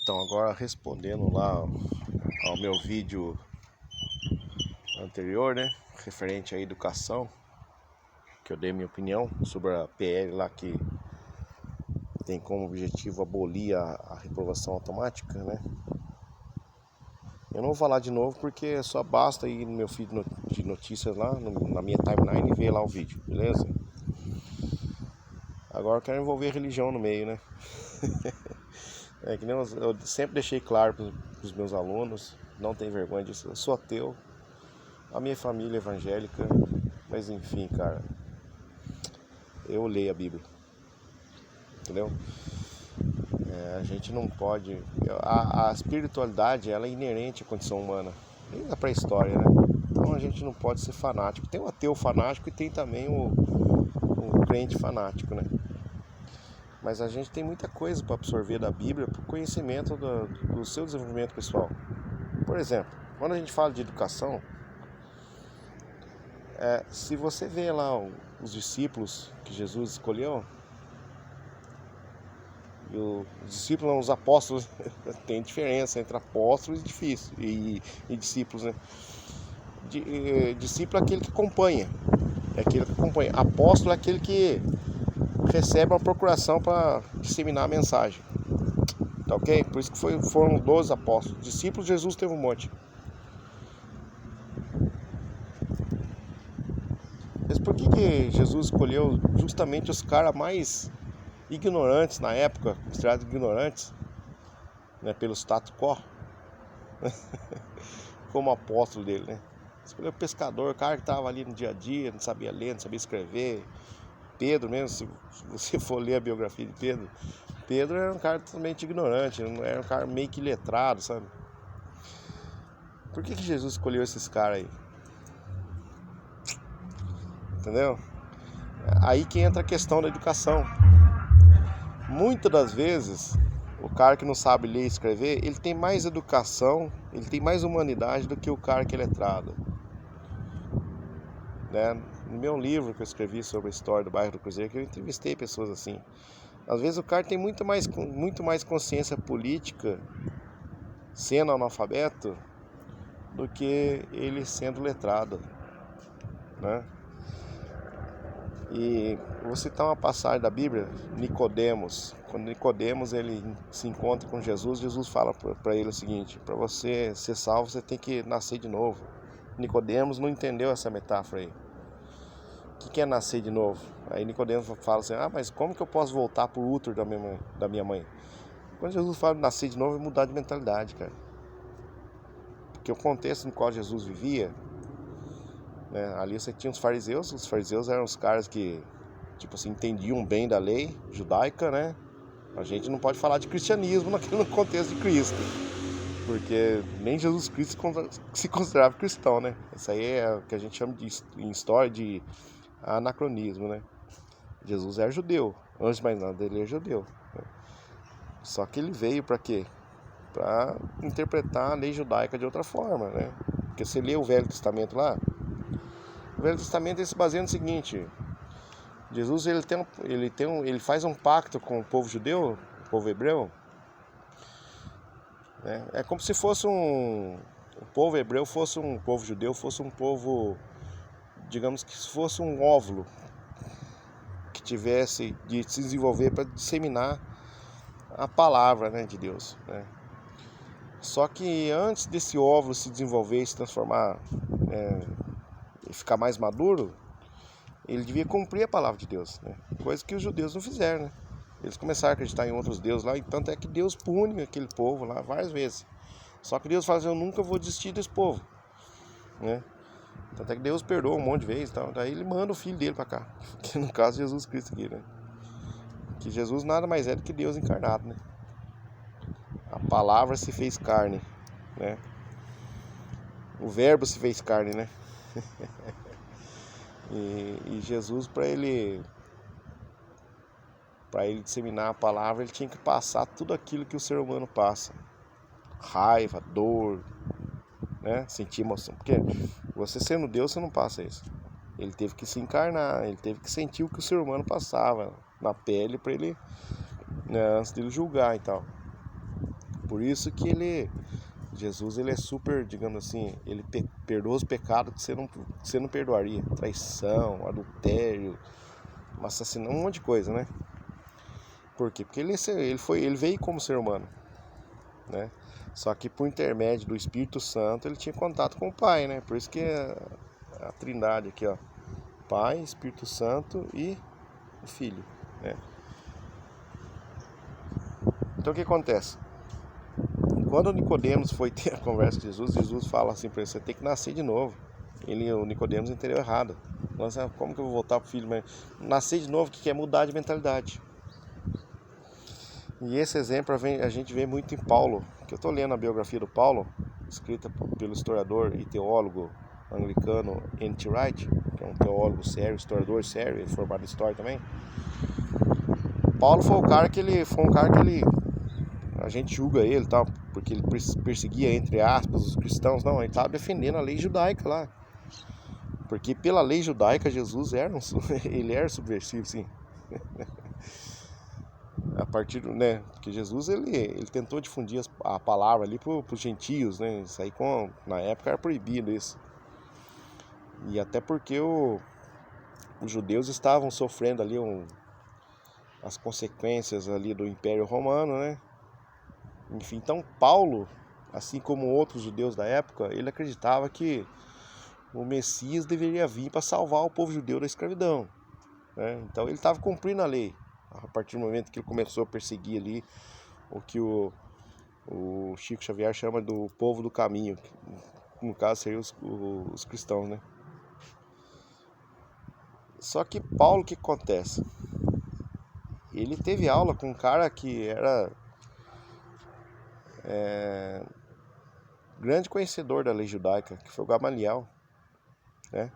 Então, agora respondendo lá ao meu vídeo anterior, né, referente à educação, que eu dei minha opinião sobre a PL lá que tem como objetivo abolir a reprovação automática, né. Eu não vou falar de novo porque só basta ir no meu feed de notícias lá, na minha timeline, e ver lá o vídeo, beleza? Agora eu quero envolver religião no meio, né? É que nem eu sempre deixei claro para os meus alunos, não tem vergonha disso, eu sou ateu, a minha família é evangélica, mas enfim, cara, eu leio a Bíblia, entendeu? A gente não pode, a espiritualidade, ela é inerente à condição humana, desde a pré-história, né? Então a gente não pode ser fanático, tem o ateu fanático e tem também o crente fanático, né? Mas a gente tem muita coisa para absorver da Bíblia para o conhecimento do seu desenvolvimento pessoal. Por exemplo, quando a gente fala de educação, se você vê lá os discípulos que Jesus escolheu, e os discípulos, os apóstolos, tem diferença entre apóstolos e discípulos, né? Discípulo é aquele que acompanha, Apóstolo é aquele que recebe uma procuração para disseminar a mensagem, tá ok? Por isso que foram 12 apóstolos. Discípulos, Jesus teve um monte. Mas por que Jesus escolheu justamente os caras mais ignorantes na época, considerados ignorantes, né, pelo status quo, como apóstolo dele, né? Escolheu o pescador, o cara que estava ali no dia a dia, não sabia ler, não sabia escrever. Pedro mesmo, se você for ler a biografia de Pedro era um cara totalmente ignorante, era um cara meio que letrado, sabe? Por que Jesus escolheu esses caras aí? Entendeu? Aí que entra a questão da educação. Muitas das vezes, o cara que não sabe ler e escrever, ele tem mais educação, ele tem mais humanidade do que o cara que é letrado, né? No meu livro que eu escrevi sobre a história do bairro do Cruzeiro, que eu entrevistei pessoas assim. Às vezes o cara tem muito mais consciência política sendo analfabeto do que ele sendo letrado, né? E vou citar uma passagem da Bíblia, Nicodemos. Quando Nicodemos ele se encontra com Jesus, Jesus fala para ele o seguinte: para você ser salvo, você tem que nascer de novo. Nicodemos não entendeu essa metáfora aí. O que é nascer de novo? Aí Nicodemos fala assim: mas como que eu posso voltar pro útero da minha mãe? Quando Jesus fala de nascer de novo, é mudar de mentalidade, cara. Porque o contexto no qual Jesus vivia, né, ali você tinha os fariseus eram os caras que, tipo assim, entendiam bem da lei judaica, né? A gente não pode falar de cristianismo no contexto de Cristo, porque nem Jesus Cristo se considerava cristão, né? Isso aí é o que a gente chama em história de anacronismo, né? Jesus era judeu, antes de mais nada ele é judeu, né? Só que ele veio para quê? Para interpretar a lei judaica de outra forma, né? Porque você lê o Velho Testamento lá, o Velho Testamento ele se baseia no seguinte: Jesus ele faz um pacto com o povo judeu, o povo hebreu, né? É como se fosse o povo hebreu fosse um povo judeu, fosse um povo, digamos que fosse um óvulo que tivesse de se desenvolver para disseminar a palavra, né, de Deus, né? Só que antes desse óvulo se desenvolver e se transformar, e ficar mais maduro, ele devia cumprir a palavra de Deus, né? Coisa que os judeus não fizeram, né? Eles começaram a acreditar em outros deuses lá, e tanto é que Deus pune aquele povo lá várias vezes. Só que Deus fala assim: eu nunca vou desistir desse povo, né? Tanto é que Deus perdoa um monte de vezes, então, daí ele manda o filho dele para cá, que no caso Jesus Cristo aqui, né? Que Jesus nada mais é do que Deus encarnado, né? A palavra se fez carne, né? O verbo se fez carne, né? E Jesus, para ele disseminar a palavra, ele tinha que passar tudo aquilo que o ser humano passa: raiva, dor, né? Sentir emoção. Porque você sendo Deus, você não passa isso. Ele teve que se encarnar, ele teve que sentir o que o ser humano passava na pele para ele, né, antes dele julgar e tal. Por isso que Jesus ele é super, digamos assim, ele perdoa os pecados que você não perdoaria. Traição, adultério, assassinato, um monte de coisa, né? Por quê? Porque ele veio como ser humano, né? Só que por intermédio do Espírito Santo ele tinha contato com o Pai, né? Por isso que a Trindade aqui, ó, Pai, Espírito Santo e o Filho, né? Então o que acontece? Quando o Nicodemos foi ter a conversa com Jesus fala assim para ele: você tem que nascer de novo. O Nicodemos entendeu errado. Nossa, como que eu vou voltar pro filho? Mas nascer de novo, que é mudar de mentalidade. E esse exemplo a gente vê muito em Paulo, que eu estou lendo a biografia do Paulo, escrita pelo historiador e teólogo anglicano N.T. Wright, que é um teólogo sério, historiador sério, ele é formado em história também. Paulo foi um cara que a gente julga ele, tal, porque ele perseguia, entre aspas, os cristãos. Não, ele estava defendendo a lei judaica lá. Porque pela lei judaica Jesus ele era subversivo, sim. A partir do, né, porque Jesus ele tentou difundir a palavra ali para os gentios, né? Isso aí na época era proibido isso. E até porque os judeus estavam sofrendo ali as consequências ali do Império Romano, né? Enfim, então Paulo, assim como outros judeus da época, ele acreditava que o Messias deveria vir para salvar o povo judeu da escravidão, né? Então ele estava cumprindo a lei. A partir do momento que ele começou a perseguir ali o que o Chico Xavier chama do povo do caminho, que no caso seriam os cristãos, né? Só que Paulo, o que acontece? Ele teve aula com um cara que era grande conhecedor da lei judaica, que foi o Gamaliel, né?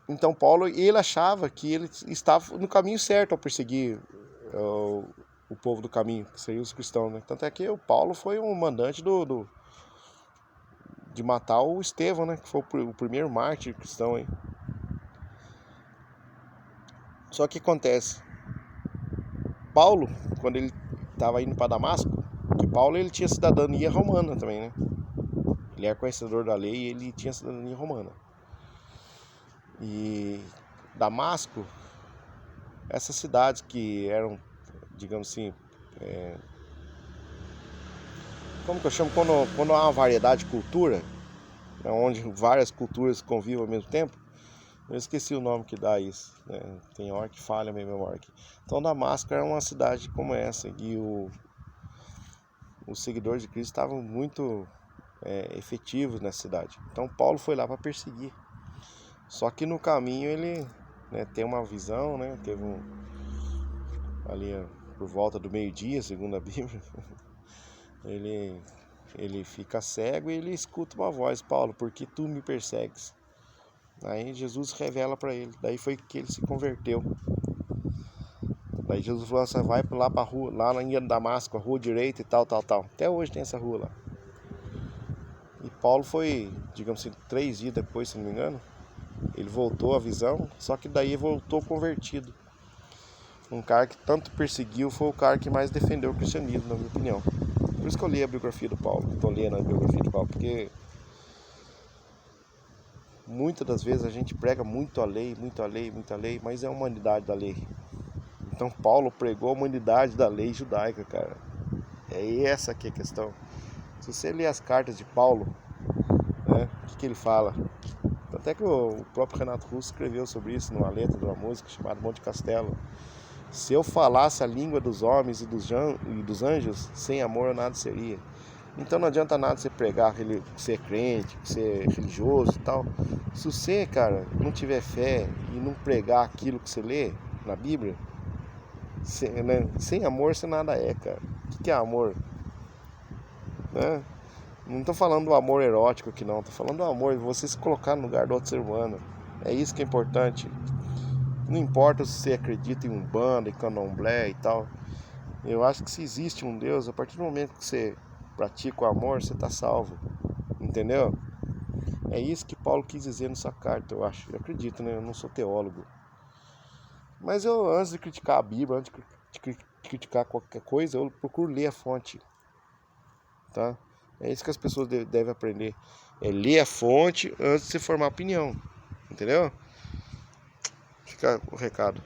Então Paulo, ele achava que ele estava no caminho certo ao perseguir o povo do caminho, que seriam os cristãos, né? Tanto é que o Paulo foi um mandante de matar o Estevão, né? Que foi o primeiro mártir cristão aí. Só que acontece, Paulo, quando ele estava indo para Damasco, que Paulo ele tinha cidadania romana também, né? Ele era conhecedor da lei e ele tinha cidadania romana. E Damasco, essas cidades que eram, digamos assim, como que eu chamo? Quando há uma variedade de cultura, né, onde várias culturas convivem ao mesmo tempo, eu esqueci o nome que dá isso, né? Tem hora que falha a minha memória aqui. Então Damasco era uma cidade como essa, e os seguidores de Cristo estavam muito efetivos nessa cidade. Então Paulo foi lá para perseguir. Só que no caminho ele, né, tem uma visão, né? Teve ali por volta do meio-dia, segundo a Bíblia, ele fica cego e ele escuta uma voz: Paulo, por que tu me persegues? Aí Jesus revela para ele, daí foi que ele se converteu. Daí Jesus falou: você vai lá para a rua, lá em Damasco, a rua direita e tal. Até hoje tem essa rua lá. E Paulo foi, digamos assim, 3 dias depois, se não me engano, ele voltou à visão, só que daí voltou convertido. Um cara que tanto perseguiu foi o cara que mais defendeu o cristianismo, na minha opinião. Por isso que eu li a biografia do Paulo, estou lendo a biografia do Paulo, porque muitas das vezes a gente prega muito a lei, mas é a humanidade da lei. Então Paulo pregou a humanidade da lei judaica, cara. É essa aqui a questão. Se você ler as cartas de Paulo, né, o que ele fala? Até que o próprio Renato Russo escreveu sobre isso numa letra de uma música chamada Monte Castelo. Se eu falasse a língua dos homens e dos anjos, sem amor eu nada seria. Então não adianta nada você pregar que você é crente, que você é religioso e tal. Se você, cara, não tiver fé e não pregar aquilo que você lê na Bíblia, sem amor você nada é, cara. O que é amor? Né? Não tô falando do amor erótico aqui não, tô falando do amor de você se colocar no lugar do outro ser humano. É isso que é importante. Não importa se você acredita em Umbanda, em Candomblé e tal. Eu acho que se existe um Deus, a partir do momento que você pratica o amor, você está salvo. Entendeu? É isso que Paulo quis dizer nessa carta, eu acho. Eu acredito, né? Eu não sou teólogo. Mas eu, antes de criticar a Bíblia, antes de criticar qualquer coisa, eu procuro ler a fonte, tá? É isso que as pessoas devem aprender. É ler a fonte antes de se formar opinião. Entendeu? Fica o recado.